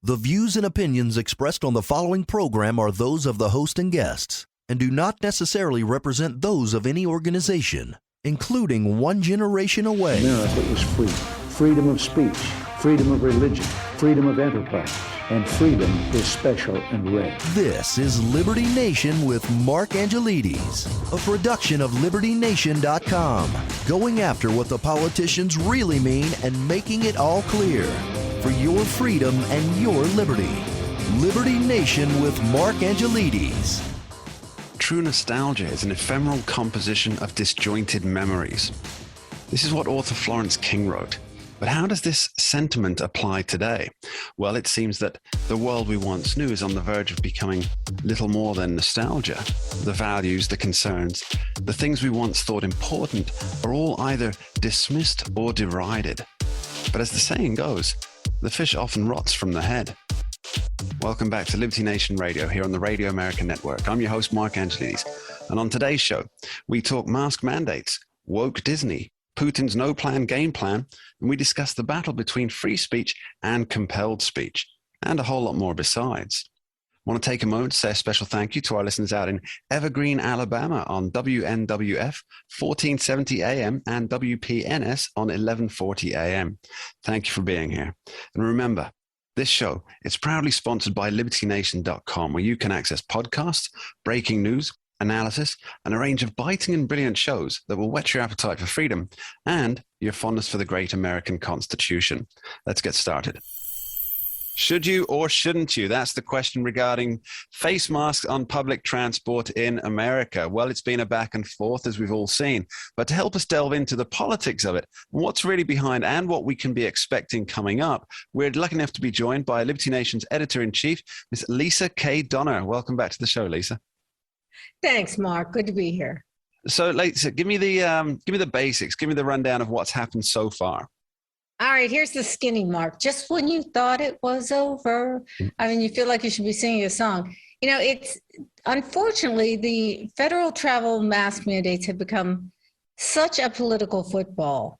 The views and opinions expressed on the following program are those of the host and guests and do not necessarily represent those of any organization, including One Generation Away. America is free. Freedom of speech, freedom of religion, freedom of enterprise, and freedom is special and rare. This is Liberty Nation with Mark Angelides, a production of LibertyNation.com, going after what the politicians really mean and making it all clear. For your freedom and your liberty. Liberty Nation with Mark Angelides. True nostalgia is an ephemeral composition of disjointed memories. This is what author Florence King wrote. But how does this sentiment apply today? Well, it seems that the world we once knew is on the verge of becoming little more than nostalgia. The values, the concerns, the things we once thought important are all either dismissed or derided. But as the saying goes, the fish often rots from the head. Welcome back to Liberty Nation Radio here on the Radio American Network. I'm your host, Mark Angelides. And on today's show, we talk mask mandates, woke Disney, Putin's no plan game plan, and we discuss the battle between free speech and compelled speech, and a whole lot more besides. I want to take a moment to say a special thank you to our listeners out in Evergreen, Alabama on WNWF 1470 AM and WPNS on 1140 AM. Thank you for being here. And remember, this show is proudly sponsored by LibertyNation.com, where you can access podcasts, breaking news, analysis, and a range of biting and brilliant shows that will whet your appetite for freedom and your fondness for the great American Constitution. Let's get started. Should you or shouldn't you? That's the question regarding face masks on public transport in America. Well, it's been a back and forth, as we've all seen. But to help us delve into the politics of it, what's really behind and what we can be expecting coming up, we're lucky enough to be joined by Liberty Nation's editor-in-chief, Ms. Leesa K. Donner. Welcome back to the show, Leesa. Thanks, Mark. Good to be here. So, Leesa, give me the basics. Give me the rundown of what's happened so far. All right, here's the skinny, Mark. Just when you thought it was over. I mean, you feel like you should be singing a song. You know, it's unfortunately the federal travel mask mandates have become such a political football.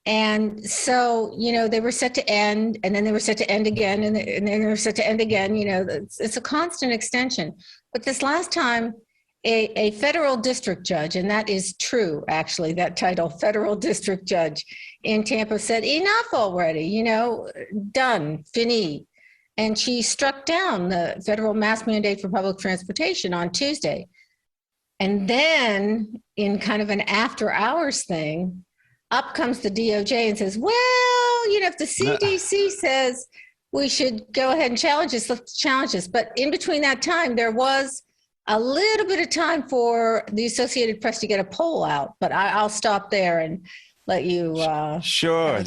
And so, you know, they were set to end, and then they were set to end again, and then they were set to end again. You know, it's a constant extension. But this last time, a federal district judge, and that is true, actually, that title, federal district judge in Tampa said, enough already, you know, done, fini. And she struck down the federal mask mandate for public transportation on Tuesday. And then in kind of an after hours thing, up comes the DOJ and says, well, you know, if the CDC says we should go ahead and challenge this, let's challenge this. But in between that time, there was a little bit of time for the Associated Press to get a poll out, but I'll stop there and let you. Sure.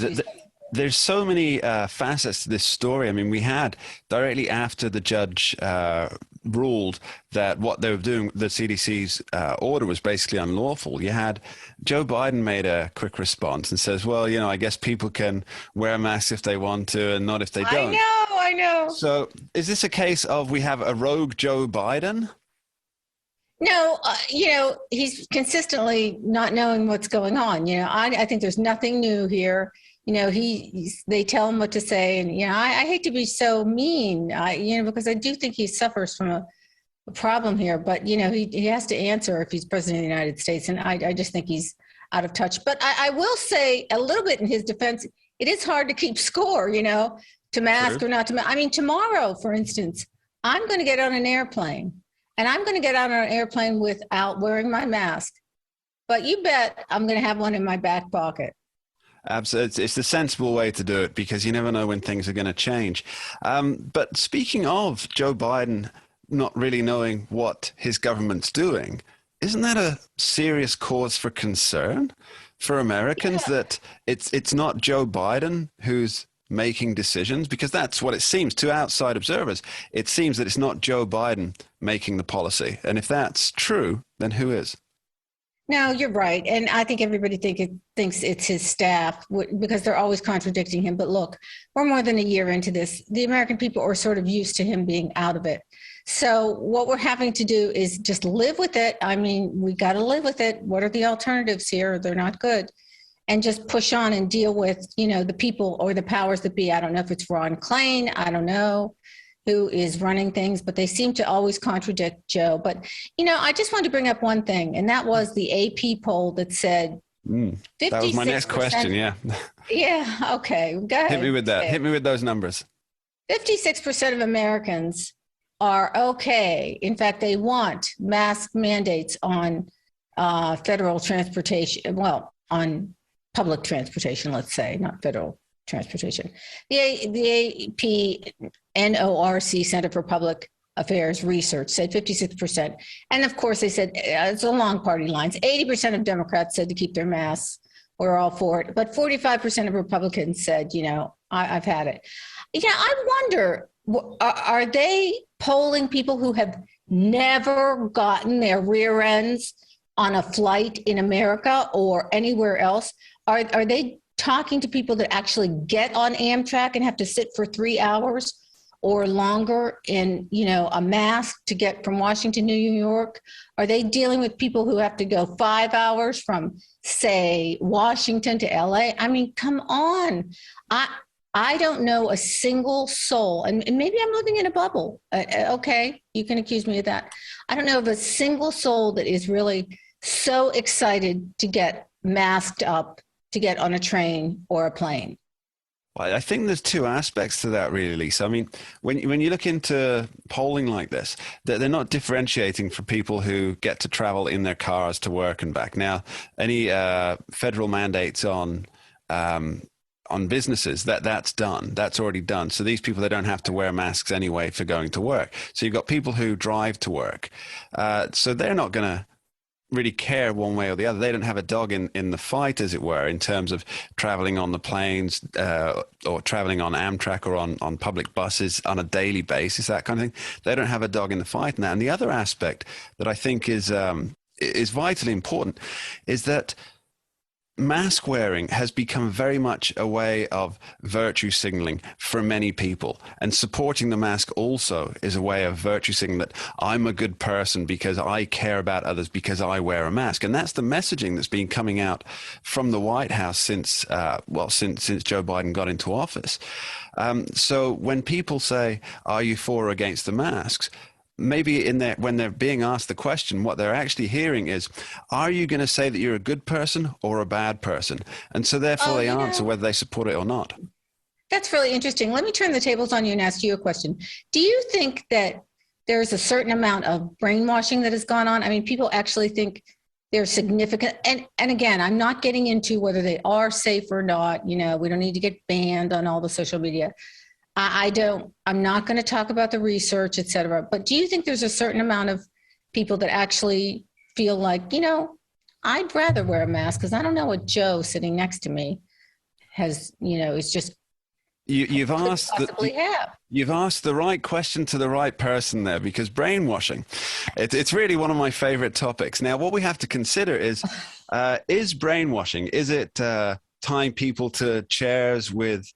There's so many facets to this story. I mean, we had directly after the judge ruled that what they were doing, the CDC's order was basically unlawful. You had Joe Biden made a quick response and says, well, you know, I guess people can wear masks if they want to and not if they don't. I know. So is this a case of we have a rogue Joe Biden? No, you know, he's consistently not knowing what's going on. You know, I think there's nothing new here. You know, they tell him what to say. And, you know, I hate to be so mean, you know, because I do think he suffers from a problem here. But, you know, he has to answer if he's president of the United States. And I just think he's out of touch. But I will say a little bit in his defense, it is hard to keep score, you know, to mask or not to mask. I mean, tomorrow, for instance, I'm going to get on an airplane. And I'm going to get on an airplane without wearing my mask. But you bet I'm going to have one in my back pocket. Absolutely. It's the sensible way to do it because you never know when things are going to change. But speaking of Joe Biden not really knowing what his government's doing, isn't that a serious cause for concern for Americans that it's not Joe Biden who's making decisions? Because that's what it seems to outside observers. It seems that it's not Joe Biden making the policy. And if that's true, then who is? No, you're right. And I think everybody thinks it's his staff because they're always contradicting him. But look, we're more than a year into this. The American people are sort of used to him being out of it. So what we're having to do is just live with it. I mean, we got to live with it. What are the alternatives here? They're not good. and just push on and deal with, the people or the powers that be. I don't know if it's Ron Klain. I don't know who is running things, but they seem to always contradict Joe. But, I just wanted to bring up one thing, and that was the AP poll that said 56%. That was my next question, yeah. Yeah, okay. Go ahead. Hit me with that. Hit me with those numbers. 56% of Americans are okay. In fact, they want mask mandates on federal transportation, on public transportation, let's say, not federal transportation. The AP NORC, Center for Public Affairs Research, said 56%. And of course, they said it's along party lines. 80% of Democrats said to keep their masks. We're all for it. But 45% of Republicans said, I've had it. I wonder, are they polling people who have never gotten their rear ends on a flight in America or anywhere else? Are they talking to people that actually get on Amtrak and have to sit for 3 hours or longer in, a mask to get from Washington to New York? Are they dealing with people who have to go 5 hours from, say, Washington to LA? I mean, come on. I don't know a single soul, and maybe I'm living in a bubble. Okay, you can accuse me of that. I don't know of a single soul that is really so excited to get masked up to get on a train or a plane. Well, I think there's two aspects to that, really, Leesa. I mean, when you look into polling like this, they're not differentiating for people who get to travel in their cars to work and back. Now, any federal mandates on businesses, that's done. That's already done. So these people, they don't have to wear masks anyway for going to work. So you've got people who drive to work. So they're not going to really care one way or the other. They don't have a dog in the fight, as it were, in terms of traveling on the planes or traveling on Amtrak or on public buses on a daily basis, that kind of thing. They don't have a dog in the fight in that. And the other aspect that I think is vitally important is that mask wearing has become very much a way of virtue signaling for many people, and supporting the mask also is a way of virtue signaling that I'm a good person because I care about others because I wear a mask. And that's the messaging that's been coming out from the White House since Joe Biden got into office. So when people say, are you for or against the masks? Maybe when they're being asked the question, what they're actually hearing is, are you going to say that you're a good person or a bad person? And so therefore they answer whether they support it or not. That's really interesting. Let me turn the tables on you and ask you a question. Do you think that there's a certain amount of brainwashing that has gone on? I mean, people actually think they're significant. And again, I'm not getting into whether they are safe or not. We don't need to get banned on all the social media. I'm not going to talk about the research, et cetera, but do you think there's a certain amount of people that actually feel like, I'd rather wear a mask because I don't know what Joe sitting next to me has, is just you've asked the right question to the right person there, because brainwashing, it's really one of my favorite topics. Now, what we have to consider is brainwashing, is it tying people to chairs with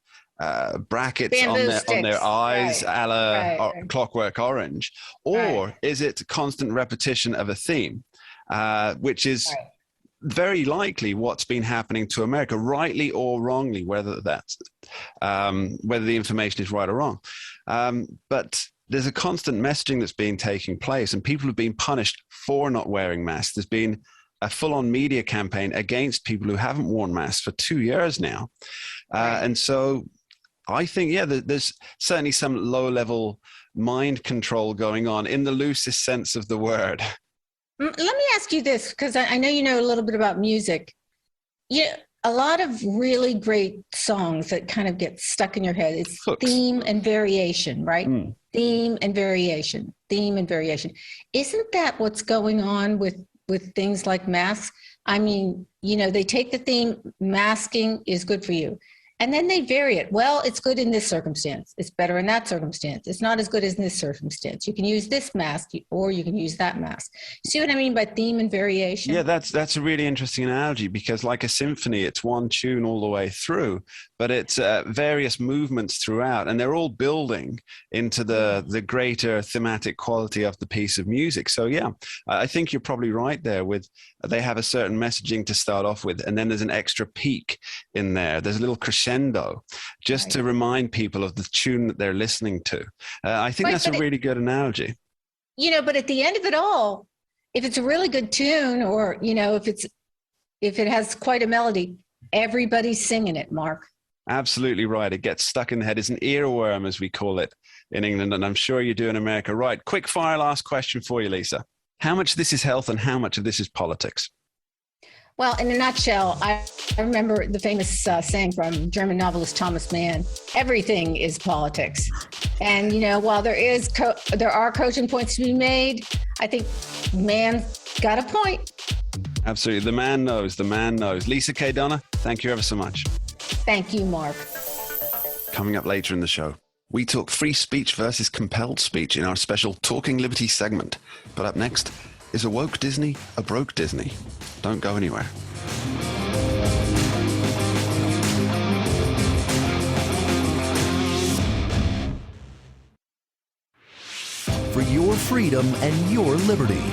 brackets on their eyes, a la Clockwork Orange, or is it constant repetition of a theme, which is very likely what's been happening to America, rightly or wrongly, whether the information is right or wrong. But there's a constant messaging that's been taking place, and people have been punished for not wearing masks. There's been a full-on media campaign against people who haven't worn masks for 2 years now, and so I think, there's certainly some low-level mind control going on in the loosest sense of the word. Let me ask you this, because I know you know a little bit about music. A lot of really great songs that kind of get stuck in your head. It's theme and variation, right? Theme and variation. Isn't that what's going on with things like masks? I mean, they take the theme, masking is good for you. And then they vary it. Well, it's good in this circumstance. It's better in that circumstance. It's not as good as in this circumstance. You can use this mask or you can use that mask. See what I mean by theme and variation? Yeah, that's a really interesting analogy, because like a symphony, it's one tune all the way through, but it's various movements throughout, and they're all building into the greater thematic quality of the piece of music. So yeah, I think you're probably right there with they have a certain messaging to start off with, and then there's an extra peak in there. There's a little crescendo just to remind people of the tune that they're listening to. I think that's a really good analogy. But at the end of it all, if it's a really good tune, or, if it has quite a melody, everybody's singing it, Mark. Absolutely right. It gets stuck in the head. It's an earworm, as we call it in England, and I'm sure you do in America. Right. Quick fire last question for you, Leesa. How much of this is health and how much of this is politics? Well, in a nutshell, I remember the famous saying from German novelist Thomas Mann: everything is politics. And, while there are cogent points to be made, I think Mann's got a point. Absolutely. The man knows. The man knows. Leesa K. Donna, thank you ever so much. Thank you, Mark. Coming up later in the show, we talk free speech versus compelled speech in our special Talking Liberty segment. But up next, is a woke Disney a broke Disney? Don't go anywhere. For your freedom and your liberty.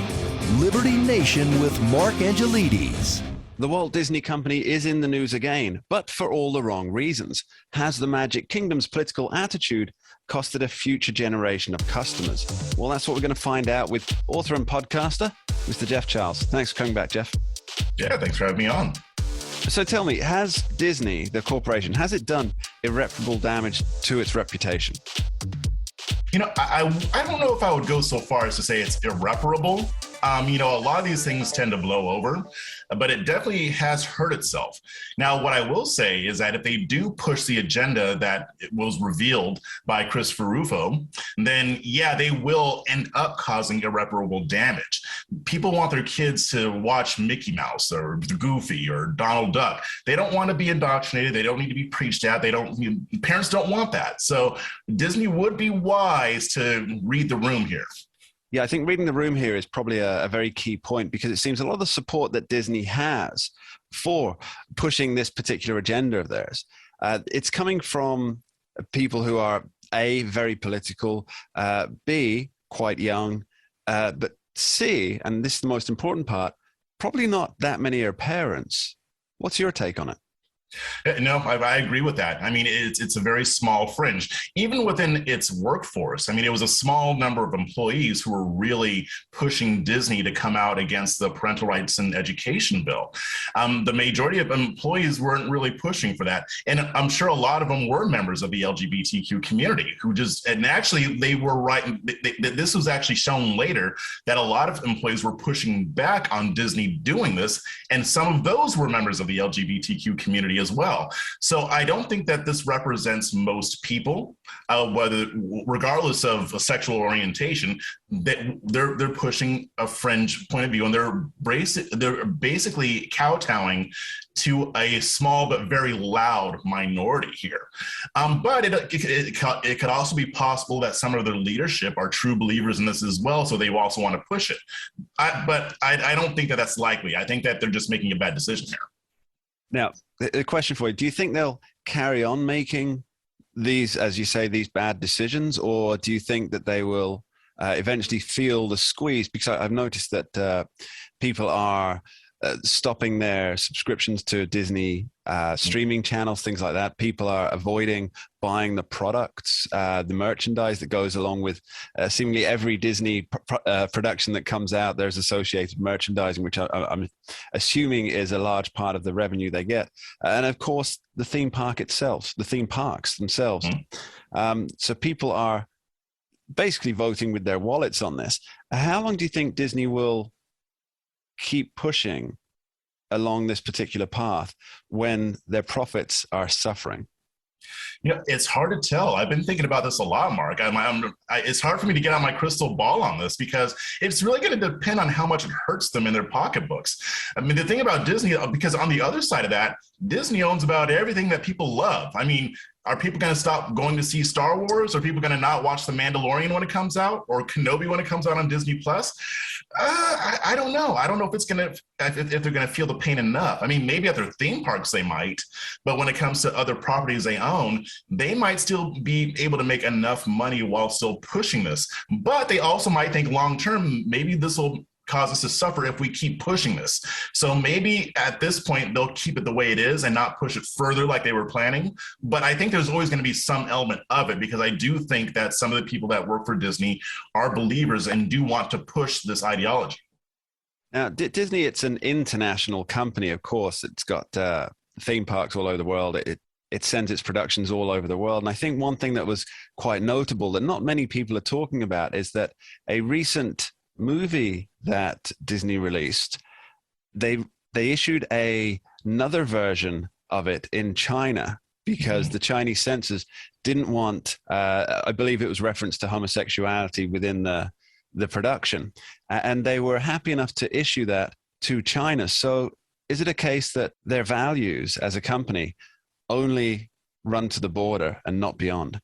Liberty Nation with Mark Angelides. The Walt Disney Company is in the news again, but for all the wrong reasons. Has the Magic Kingdom's political attitude costed a future generation of customers? Well, that's what we're going to find out with author and podcaster, Mr. Jeff Charles. Thanks for coming back, Jeff. Yeah, thanks for having me on. So tell me, has Disney, the corporation, has it done irreparable damage to its reputation? I don't know if I would go so far as to say it's irreparable. A lot of these things tend to blow over, but it definitely has hurt itself. Now, what I will say is that if they do push the agenda that was revealed by Christopher Rufo, then yeah, they will end up causing irreparable damage. People want their kids to watch Mickey Mouse or Goofy or Donald Duck. They don't want to be indoctrinated. They don't need to be preached at. Parents don't want that. So Disney would be wise to read the room here. Yeah, I think reading the room here is probably a very key point, because it seems a lot of the support that Disney has for pushing this particular agenda of theirs, it's coming from people who are A, very political, B, quite young, but C, and this is the most important part, probably not that many are parents. What's your take on it? No, I agree with that. I mean, it's a very small fringe. Even within its workforce, I mean, it was a small number of employees who were really pushing Disney to come out against the parental rights and education bill. The majority of employees weren't really pushing for that. And I'm sure a lot of them were members of the LGBTQ community and actually they were right. This was actually shown later that a lot of employees were pushing back on Disney doing this. And some of those were members of the LGBTQ community as well. So I don't think that this represents most people, regardless of a sexual orientation, that they're pushing a fringe point of view, and they're basically kowtowing to a small but very loud minority here. But it could also be possible that some of their leadership are true believers in this as well, so they also want to push it. But I don't think that that's likely. I think that they're just making a bad decision here. Now, the question for you, do you think they'll carry on making these, as you say, these bad decisions, or do you think that they will eventually feel the squeeze? Because I've noticed that people are stopping their subscriptions to Disney streaming channels, things like that. People are avoiding buying the products, the merchandise that goes along with seemingly every Disney production that comes out. There's associated merchandising, which I'm assuming is a large part of the revenue they get. And of course, the theme park itself, the theme parks themselves. So people are basically voting with their wallets on this. How long do you think Disney will keep pushing along this particular path when their profits are suffering? It's hard to tell. I've been thinking about this a lot, Mark. It's hard for me to get out my crystal ball on this because it's really going to depend on how much it hurts them in their pocketbooks. I mean, the thing about Disney, because on the other side of that, Disney owns about everything that people love. I mean, are people going to stop going to see Star Wars? Are people going to not watch The Mandalorian when it comes out, or Kenobi when it comes out on Disney Plus? I don't know. I don't know if they're going to feel the pain enough. I mean, maybe at their theme parks they might, but when it comes to other properties they own, they might still be able to make enough money while still pushing this. But they also might think long term, maybe this will cause us to suffer if we keep pushing this. So maybe at this point, they'll keep it the way it is and not push it further like they were planning. But I think there's always going to be some element of it, because I do think that some of the people that work for Disney are believers and do want to push this ideology. Now, Disney, it's an international company, of course. It's got theme parks all over the world. It sends its productions all over the world. And I think one thing that was quite notable that not many people are talking about is that a recent movie that Disney released, they issued another version of it in China because the Chinese censors didn't want, I believe it was reference to homosexuality within the production. And they were happy enough to issue that to China. So is it a case that their values as a company only run to the border and not beyond?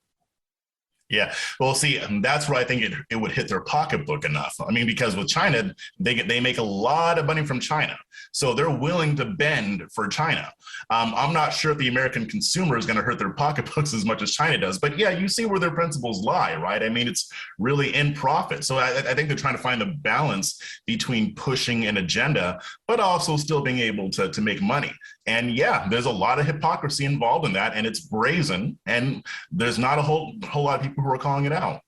Yeah, well, see, that's where I think it would hit their pocketbook enough. I mean, because with China, they make a lot of money from China, so they're willing to bend for China. I'm not sure if the American consumer is going to hurt their pocketbooks as much as China does, but yeah, you see where their principles lie, right? I mean, it's really in profit. So I think they're trying to find a balance between pushing an agenda, but also still being able to make money. And yeah, there's a lot of hypocrisy involved in that, and it's brazen, and there's not a whole lot of people who are calling it out.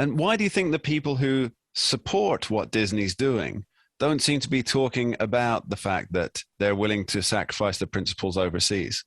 And why do you think the people who support what Disney's doing don't seem to be talking about the fact that they're willing to sacrifice the principles overseas?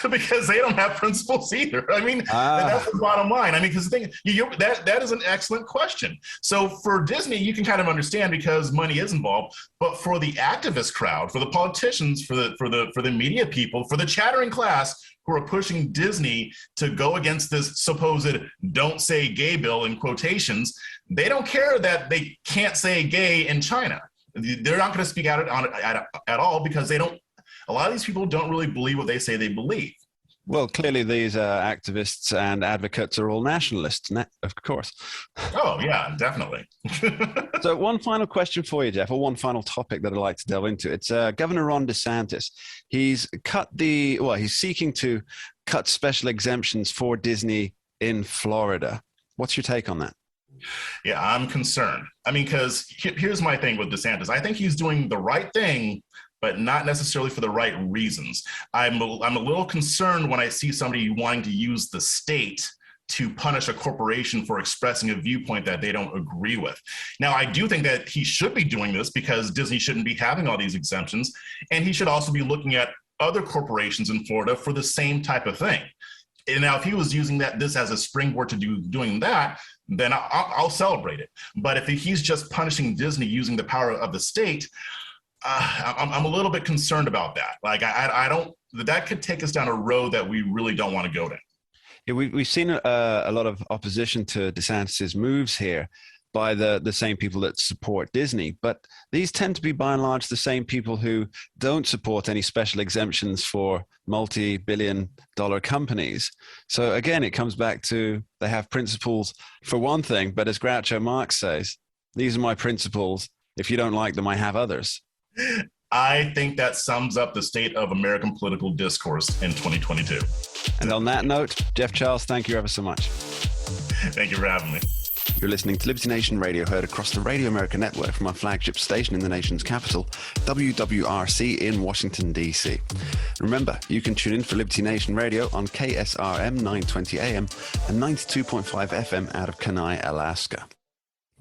Because they don't have principles either. I mean, that's the bottom line. I mean, because the thing, that is an excellent question. So for Disney, you can kind of understand because money is involved, but for the activist crowd, for the politicians, for the media people, for the chattering class who are pushing Disney to go against this supposed "don't say gay" bill in quotations, they don't care that they can't say gay in China. They're not going to speak out at all because they don't. A lot of these people don't really believe what they say they believe. Well, clearly these activists and advocates are all nationalists, of course. Oh, yeah, definitely. So one final question for you, Jeff, or one final topic that I'd like to delve into. It's Governor Ron DeSantis. He's seeking to cut special exemptions for Disney in Florida. What's your take on that? Yeah, I'm concerned. I mean, because here's my thing with DeSantis. I think he's doing the right thing, but not necessarily for the right reasons. I'm a little concerned when I see somebody wanting to use the state to punish a corporation for expressing a viewpoint that they don't agree with. Now, I do think that he should be doing this because Disney shouldn't be having all these exemptions, and he should also be looking at other corporations in Florida for the same type of thing. And now, if he was using this as a springboard to doing that, then I'll celebrate it. But if he's just punishing Disney using the power of the state, I'm a little bit concerned about that. Like, I don't, that could take us down a road that we really don't want to go down. Yeah, we've seen a lot of opposition to DeSantis' moves here by the same people that support Disney, but these tend to be by and large the same people who don't support any special exemptions for multi-billion-dollar companies. So again, it comes back to they have principles for one thing, but as Groucho Marx says, these are my principles. If you don't like them, I have others. I think that sums up the state of American political discourse in 2022. And on that note, Jeff Charles, thank you ever so much. Thank you for having me. You're listening to Liberty Nation Radio, heard across the Radio America network from our flagship station in the nation's capital, WWRC in Washington, D.C. Remember, you can tune in for Liberty Nation Radio on KSRM 920 AM and 92.5 FM out of Kenai, Alaska.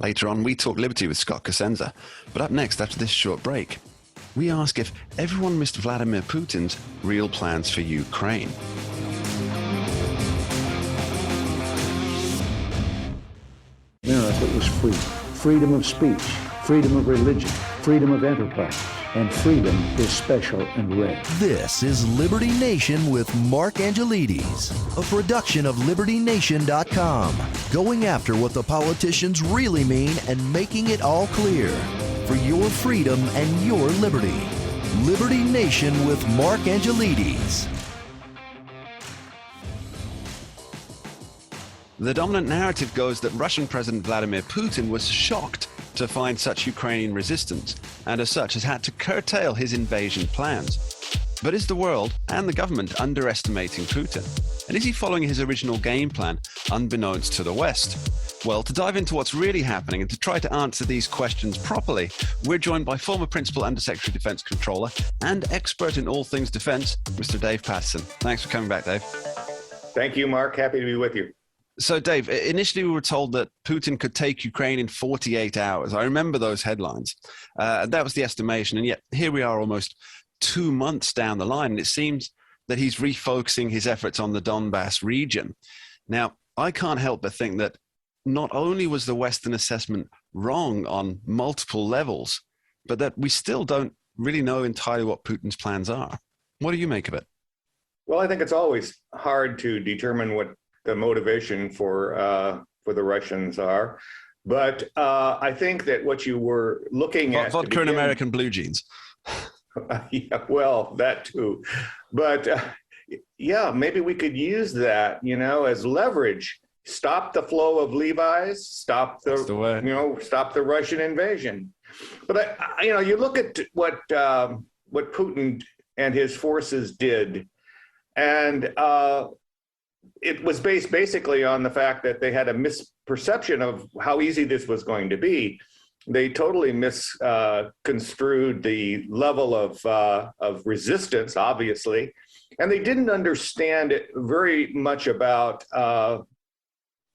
Later on, we talk liberty with Scott Cosenza. But up next, after this short break, we ask if everyone missed Vladimir Putin's real plans for Ukraine. America is free. Freedom of speech, freedom of religion, freedom of enterprise, and freedom is special and rare. This is Liberty Nation with Mark Angelides, a production of LibertyNation.com, going after what the politicians really mean and making it all clear for your freedom and your liberty. Liberty Nation with Mark Angelides. The dominant narrative goes that Russian President Vladimir Putin was shocked to find such Ukrainian resistance, and as such has had to curtail his invasion plans. But is the world and the government underestimating Putin? And is he following his original game plan, unbeknownst to the West? Well, to dive into what's really happening and to try to answer these questions properly, we're joined by former Principal Undersecretary Defense Controller and expert in all things defense, Mr. Dave Patterson. Thanks for coming back, Dave. Thank you, Mark. Happy to be with you. So, Dave, initially we were told that Putin could take Ukraine in 48 hours. I remember those headlines. That was the estimation. And yet here we are almost 2 months down the line. And it seems that he's refocusing his efforts on the Donbass region. Now, I can't help but think that not only was the Western assessment wrong on multiple levels, but that we still don't really know entirely what Putin's plans are. What do you make of it? Well, I think it's always hard to determine what the motivation for the Russians are. But I think that what you were looking at... Vodka and American blue jeans. Yeah, well, that too. But yeah, maybe we could use that, as leverage. Stop the flow of Levi's, stop the Russian invasion. But you look at what Putin and his forces did, and it was based basically on the fact that they had a misperception of how easy this was going to be. They totally misconstrued the level of resistance, obviously, and they didn't understand very much about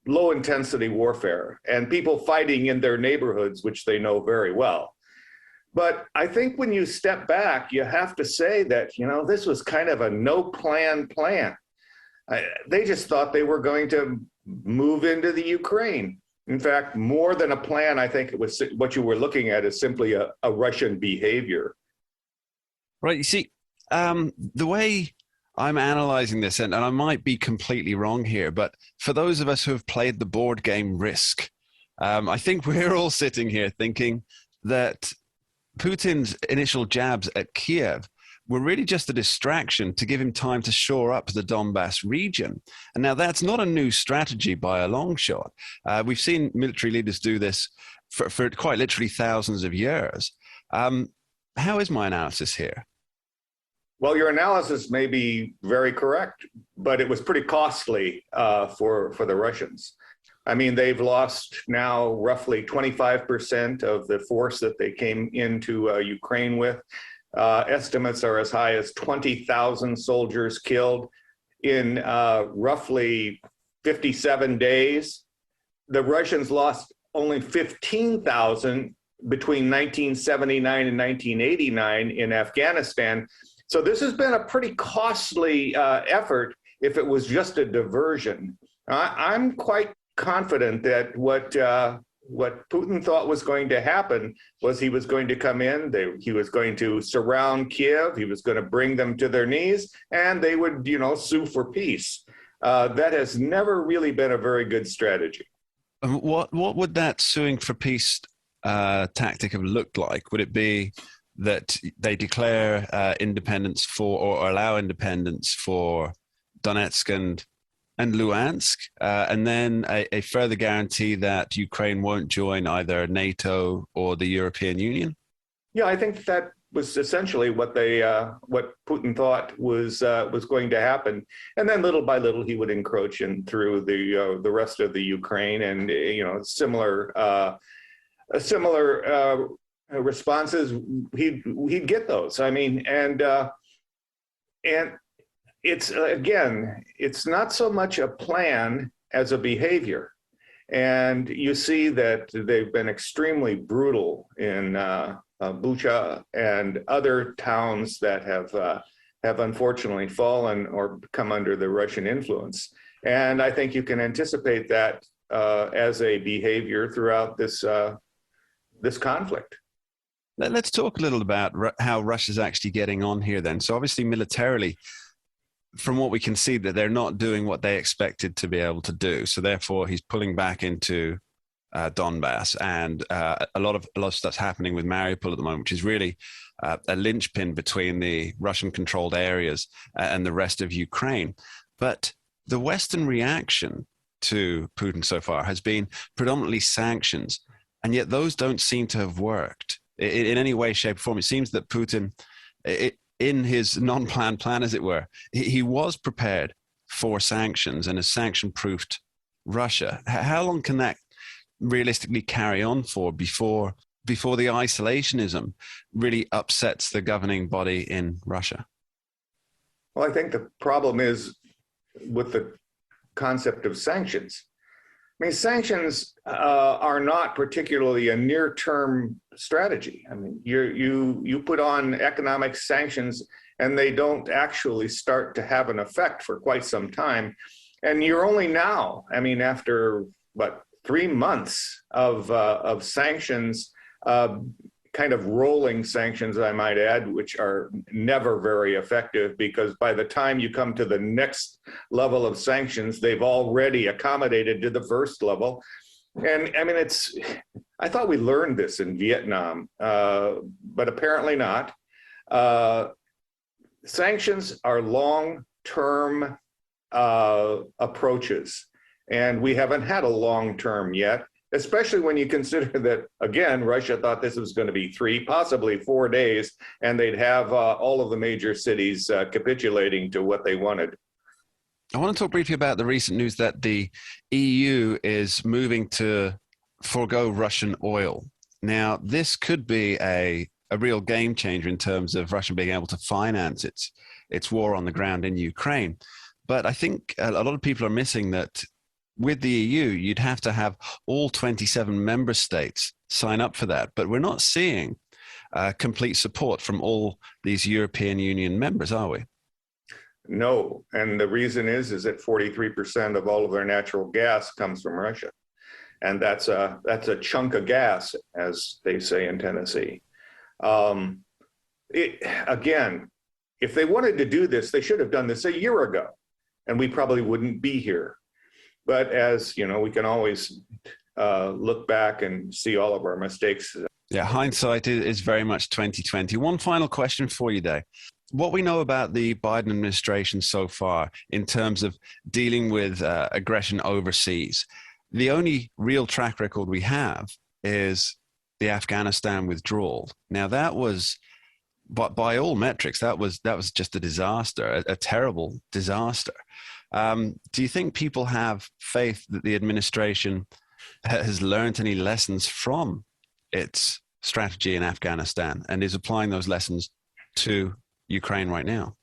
low-intensity warfare and people fighting in their neighborhoods, which they know very well. But I think when you step back, you have to say that, this was kind of a no-plan plan. They just thought they were going to move into the Ukraine. In fact, more than a plan, I think it was what you were looking at is simply a Russian behavior. Right. You see, the way I'm analyzing this, and I might be completely wrong here, but for those of us who have played the board game Risk, I think we're all sitting here thinking that Putin's initial jabs at Kiev were really just a distraction to give him time to shore up the Donbass region. And now that's not a new strategy by a long shot. We've seen military leaders do this for quite literally thousands of years. How is my analysis here? Well, your analysis may be very correct, but it was pretty costly for the Russians. I mean, they've lost now roughly 25% of the force that they came into Ukraine with. Estimates are as high as 20,000 soldiers killed in roughly 57 days. The Russians lost only 15,000 between 1979 and 1989 in Afghanistan. So this has been a pretty costly effort if it was just a diversion. I'm quite confident that what Putin thought was going to happen was he was going to come in, he was going to surround Kiev, he was going to bring them to their knees, and they would, sue for peace. That has never really been a very good strategy. What would that suing for peace tactic have looked like? Would it be that they declare independence for, or allow independence for Donetsk and Luhansk, and then a further guarantee that Ukraine won't join either NATO or the European Union? Yeah, I think that was essentially what Putin thought was going to happen, and then little by little he would encroach in through the rest of the Ukraine, and similar responses he'd get those. I mean, and it's it's not so much a plan as a behavior. And you see that they've been extremely brutal in Bucha and other towns that have unfortunately fallen or come under the Russian influence. And I think you can anticipate that as a behavior throughout this conflict. Let's talk a little about how Russia's actually getting on here then. So obviously militarily, from what we can see, that they're not doing what they expected to be able to do. So therefore, he's pulling back into Donbass, and a lot of stuff's happening with Mariupol at the moment, which is really a linchpin between the Russian-controlled areas and the rest of Ukraine. But the Western reaction to Putin so far has been predominantly sanctions, and yet those don't seem to have worked in any way, shape, or form. It seems that Putin, in his non-planned plan, as it were, he was prepared for sanctions and has sanction-proofed Russia. How long can that realistically carry on for before the isolationism really upsets the governing body in Russia? Well, I think the problem is with the concept of sanctions. I mean, sanctions are not particularly a near-term strategy. I mean, you put on economic sanctions and they don't actually start to have an effect for quite some time. And you're only now, I mean, after 3 months of sanctions, kind of rolling sanctions, I might add, which are never very effective, because by the time you come to the next level of sanctions, they've already accommodated to the first level. And I mean, I thought we learned this in Vietnam, but apparently not. Sanctions are long-term approaches, and we haven't had a long-term yet, especially when you consider that, again, Russia thought this was going to be 3, possibly 4 days, and they'd have all of the major cities capitulating to what they wanted. I want to talk briefly about the recent news that the EU is moving to forego Russian oil. Now, this could be a real game changer in terms of Russia being able to finance its war on the ground in Ukraine. But I think a lot of people are missing that with the EU, you'd have to have all 27 member states sign up for that. But we're not seeing complete support from all these European Union members, are we? No, and the reason is that 43% of all of their natural gas comes from Russia. And that's a chunk of gas, as they say in Tennessee. Again, if they wanted to do this, they should have done this a year ago, and we probably wouldn't be here. But as you know, we can always look back and see all of our mistakes. Yeah, hindsight is very much 2020. One final question for you, Dave. What we know about the Biden administration so far in terms of dealing with aggression overseas, the only real track record we have is the Afghanistan withdrawal. Now, that was, but by all metrics, that was just a disaster, a terrible disaster. Do you think people have faith that the administration has learned any lessons from its strategy in Afghanistan and is applying those lessons to Ukraine right now?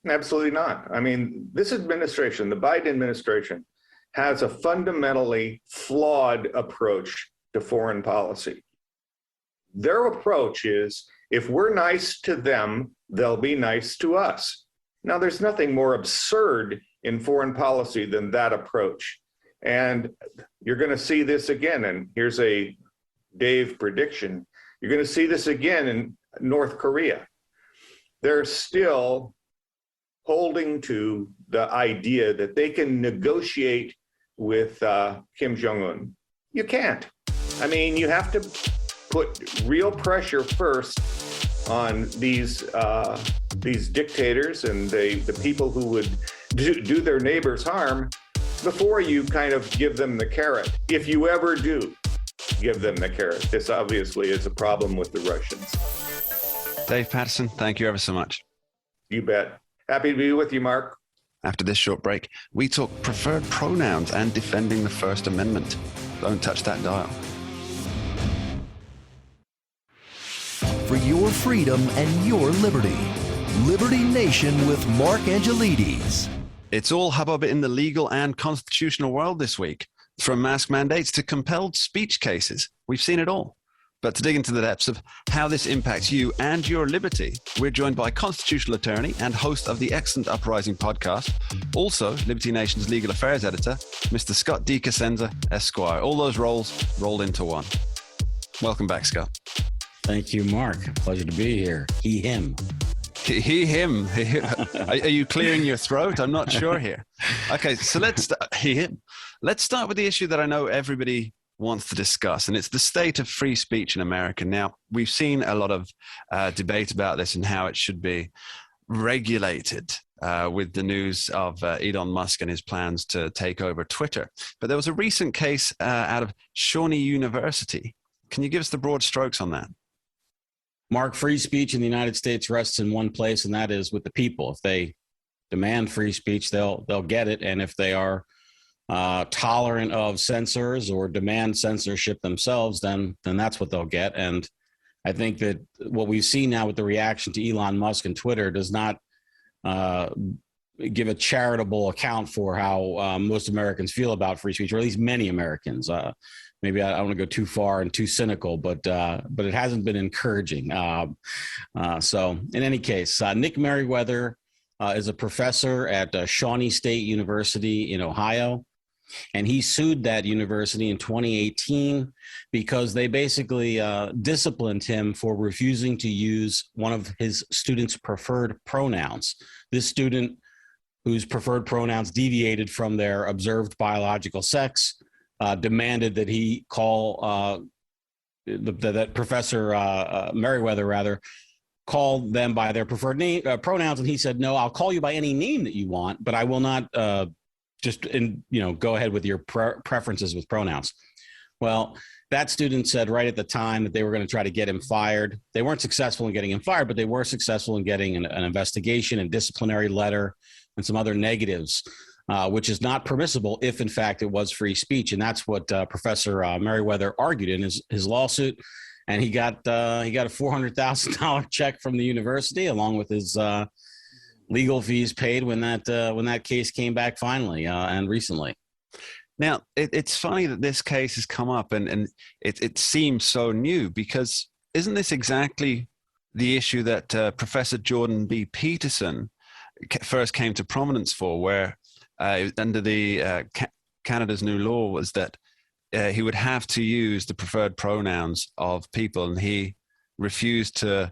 Absolutely not. I mean, this administration, the Biden administration, has a fundamentally flawed approach to foreign policy. Their approach is, if we're nice to them, they'll be nice to us. Now, there's nothing more absurd in foreign policy than that approach. And you're going to see this again. And here's a Dave prediction. You're going to see this again in North Korea. They're still holding to the idea that they can negotiate with Kim Jong-un. You can't. I mean, you have to put real pressure first on these dictators and the people who would do their neighbors harm before you kind of give them the carrot. If you ever do give them the carrot. This obviously is a problem with the Russians. Dave Patterson, thank you ever so much. You bet. Happy to be with you, Mark. After this short break, we talk preferred pronouns and defending the First Amendment. Don't touch that dial. For your freedom and your liberty. Liberty Nation with Mark Angelides. It's all hubbub in the legal and constitutional world this week. From mask mandates to compelled speech cases, we've seen it all. But to dig into the depths of how this impacts you and your liberty, we're joined by constitutional attorney and host of the excellent Uprising podcast, also Liberty Nation's legal affairs editor, Mr. Scott D. Cosenza, Esquire. All those roles rolled into one. Welcome back, Scott. Thank you, Mark. Pleasure to be here. He, him. He, him. Are you clearing your throat? I'm not sure here. Okay, so let's start with the issue that I know everybody wants to discuss, and it's the state of free speech in America. Now, we've seen a lot of debate about this and how it should be regulated with the news of Elon Musk and his plans to take over Twitter. But there was a recent case out of Shawnee University. Can you give us the broad strokes on that? Mark, free speech in the United States rests in one place, and that is with the people. If they demand free speech, they'll get it. And if they are tolerant of censors or demand censorship themselves, then that's what they'll get. And I think that what we've seen now with the reaction to Elon Musk and Twitter does not give a charitable account for how most Americans feel about free speech, or at least many Americans. Maybe I don't want to go too far and too cynical, but it hasn't been encouraging. So in any case, Nick Merriweather is a professor at Shawnee State University in Ohio, and he sued that university in 2018 because they basically disciplined him for refusing to use one of his students' preferred pronouns. This student, whose preferred pronouns deviated from their observed biological sex, demanded that he call that Professor Merriweather call them by their preferred name pronouns, and he said, "No, I'll call you by any name that you want, but I will not go ahead with your preferences with pronouns." Well, that student said right at the time that they were going to try to get him fired. They weren't successful in getting him fired, but they were successful in getting an investigation and disciplinary letter and some other negatives. Which is not permissible if, in fact, it was free speech. And that's what Professor Merriweather argued in his lawsuit. And he got a $400,000 check from the university, along with his legal fees paid when that case came back finally and recently. Now, it's funny that this case has come up, and it seems so new, because isn't this exactly the issue that Professor Jordan B. Peterson first came to prominence for, where under the Canada's new law was that he would have to use the preferred pronouns of people, and he refused to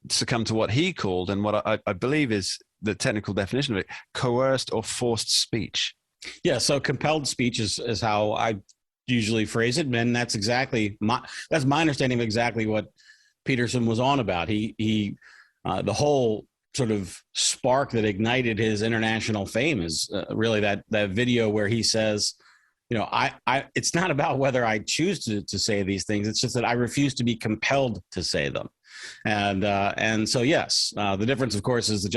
succumb to what he called, and what I believe is the technical definition of it, coerced or forced speech. Yeah, so compelled speech is how I usually phrase it, and that's exactly that's my understanding of exactly what Peterson was on about. He the whole sort of spark that ignited his international fame is really that video where he says, it's not about whether I choose to say these things. It's just that I refuse to be compelled to say them. And so, yes, the difference, of course, is that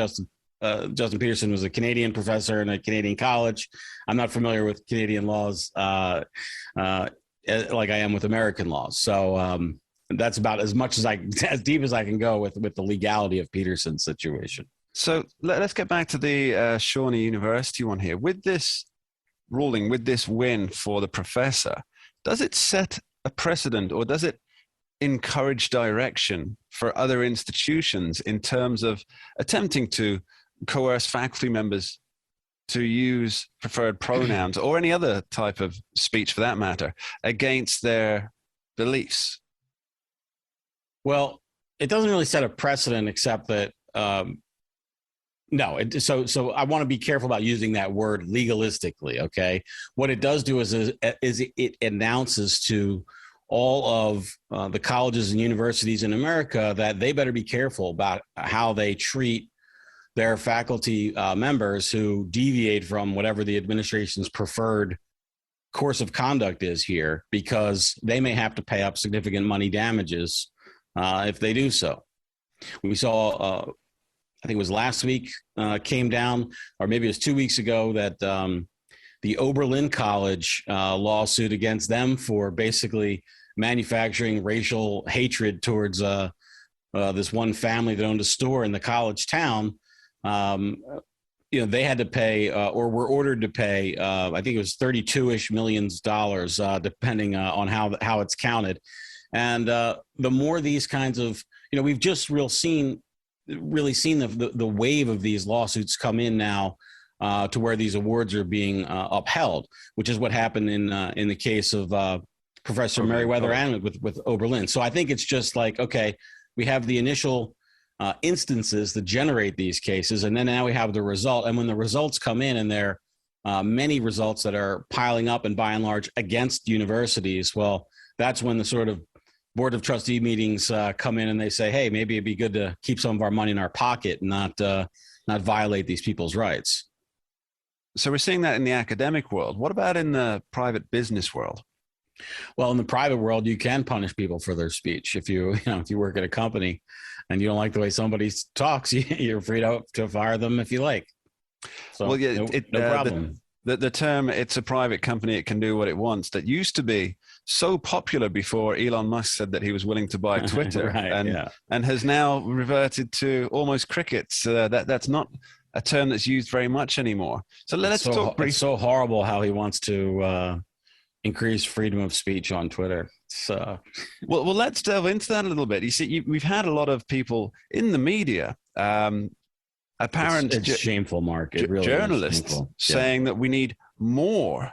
Justin Peterson was a Canadian professor in a Canadian college. I'm not familiar with Canadian laws like I am with American laws. So, that's about as much as deep as I can go with the legality of Peterson's situation. So let's get back to the Shawnee University one here. With this ruling, with this win for the professor, does it set a precedent, or does it encourage direction for other institutions in terms of attempting to coerce faculty members to use preferred pronouns or any other type of speech, for that matter, against their beliefs? Well, it doesn't really set a precedent, except that no. So I want to be careful about using that word legalistically. Okay, what it does do is it announces to all of the colleges and universities in America that they better be careful about how they treat their faculty members who deviate from whatever the administration's preferred course of conduct is here, because they may have to pay up significant money damages if they do so. We saw, I think it was last week, came down, or maybe it was 2 weeks ago, that the Oberlin College lawsuit against them for basically manufacturing racial hatred towards this one family that owned a store in the college town. They had to pay, or were ordered to pay, I think it was $32-ish million, depending on how it's counted. And the more these kinds of, we've just really seen the wave of these lawsuits come in now to where these awards are being upheld, which is what happened in the case of Professor Merriweather and with Oberlin. So I think it's just like, okay, we have the initial instances that generate these cases, and then now we have the result. And when the results come in, and there are many results that are piling up and by and large against universities, well, that's when the sort of board of trustee meetings come in and they say, hey, maybe it'd be good to keep some of our money in our pocket and not violate these people's rights. So we're seeing that in the academic world. What about in the private business world? Well, in the private world, you can punish people for their speech. If you work at a company and you don't like the way somebody talks, you're free to fire them if you like. So, well, yeah, no problem. The term, it's a private company, it can do what it wants, that used to be so popular before Elon Musk said that he was willing to buy Twitter, and has now reverted to almost crickets. That's not a term that's used very much anymore. So let's talk briefly. It's so horrible how he wants to increase freedom of speech on Twitter. So, well, let's delve into that a little bit. You see, we've had a lot of people in the media, it's shameful, Mark. It really journalists saying that we need more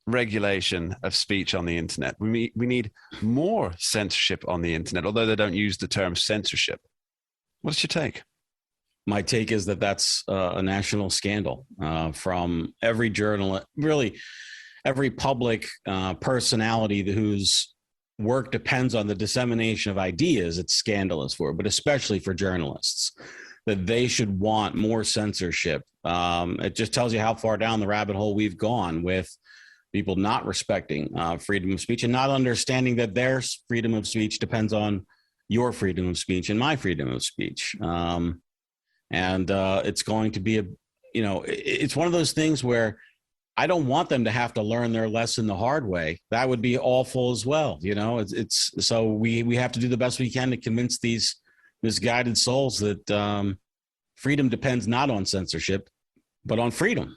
regulation of speech on the internet. We need more censorship on the internet, although they don't use the term censorship. What's your take? My take is that that's a national scandal from every journalist, really every public personality whose work depends on the dissemination of ideas. It's scandalous for, but especially for journalists, that they should want more censorship. It just tells you how far down the rabbit hole we've gone with people not respecting freedom of speech and not understanding that their freedom of speech depends on your freedom of speech and my freedom of speech. And it's going to be it's one of those things where I don't want them to have to learn their lesson the hard way. That would be awful as well. So we have to do the best we can to convince these misguided souls that freedom depends not on censorship, but on freedom.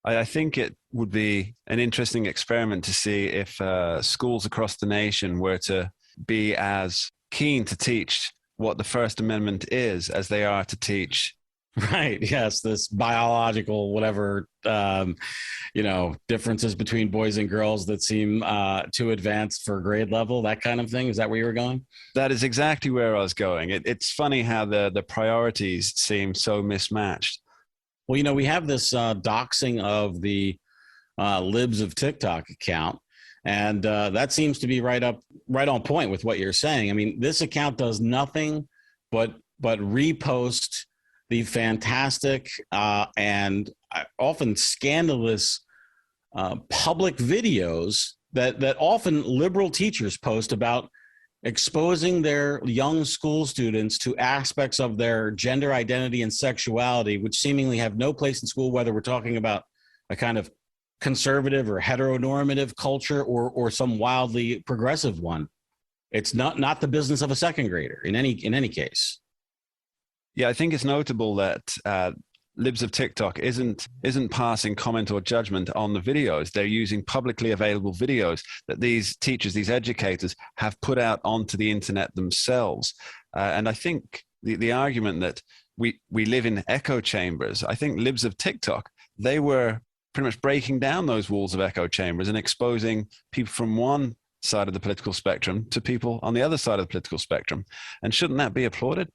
I think it would be an interesting experiment to see if schools across the nation were to be as keen to teach what the First Amendment is as they are to teach. Right. Yes. This biological, whatever, differences between boys and girls that seem too advanced for grade level, that kind of thing. Is that where you were going? That is exactly where I was going. It's funny how the priorities seem so mismatched. Well, we have this doxing of the libs of TikTok account. And that seems to be right on point with what you're saying. I mean, this account does nothing but repost the fantastic and often scandalous public videos that often liberal teachers post about exposing their young school students to aspects of their gender identity and sexuality, which seemingly have no place in school, whether we're talking about a kind of conservative or heteronormative culture or some wildly progressive one. It's not the business of a second grader in any case. Yeah, I think it's notable that libs of TikTok isn't passing comment or judgment on the videos. They're using publicly available videos that these teachers, these educators have put out onto the internet themselves. And I think the argument that we live in echo chambers, I think libs of TikTok, they were pretty much breaking down those walls of echo chambers and exposing people from one side of the political spectrum to people on the other side of the political spectrum. And shouldn't that be applauded?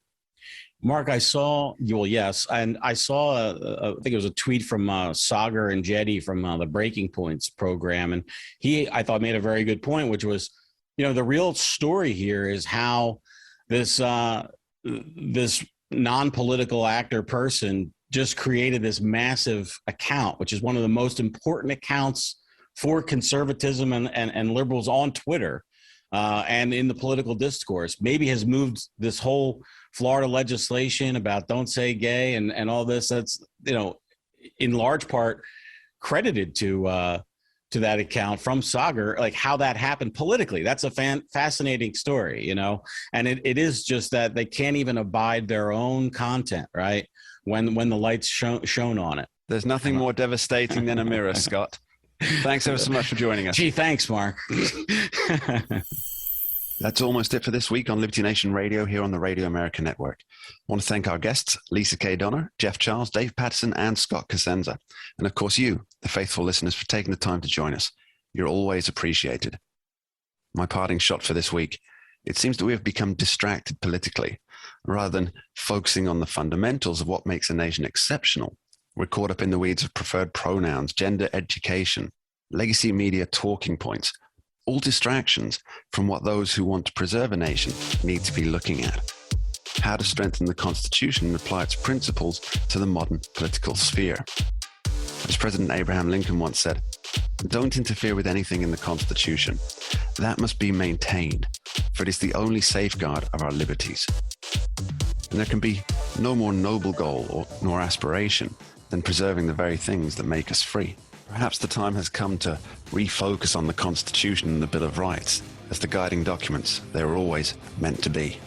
Mark, I saw, well, yes. And I saw, I think it was a tweet from Sagar and Jetty from the Breaking Points program. And I thought, made a very good point, which was, the real story here is how this non-political actor person just created this massive account, which is one of the most important accounts for conservatism and liberals on Twitter and in the political discourse. Maybe has moved this whole Florida legislation about don't say gay and all this. That's, in large part credited to that account from Sagar, like how that happened politically. That's a fascinating story, and it is just that they can't even abide their own content, right? When the light's shown on it. There's nothing more devastating than a mirror, Scott. Thanks ever so much for joining us. Gee, thanks, Mark. That's almost it for this week on Liberty Nation Radio here on the Radio America Network. I want to thank our guests, Leesa K. Donner, Jeff Charles, Dave Patterson, and Scott Cosenza. And of course, you, the faithful listeners, for taking the time to join us. You're always appreciated. My parting shot for this week: it seems that we have become distracted politically. Rather than focusing on the fundamentals of what makes a nation exceptional, we're caught up in the weeds of preferred pronouns, gender education, legacy media talking points, all distractions from what those who want to preserve a nation need to be looking at: how to strengthen the Constitution and apply its principles to the modern political sphere. As President Abraham Lincoln once said, "Don't interfere with anything in the Constitution. That must be maintained, for it is the only safeguard of our liberties." And there can be no more noble goal nor aspiration than preserving the very things that make us free. Perhaps the time has come to refocus on the Constitution and the Bill of Rights as the guiding documents they were always meant to be.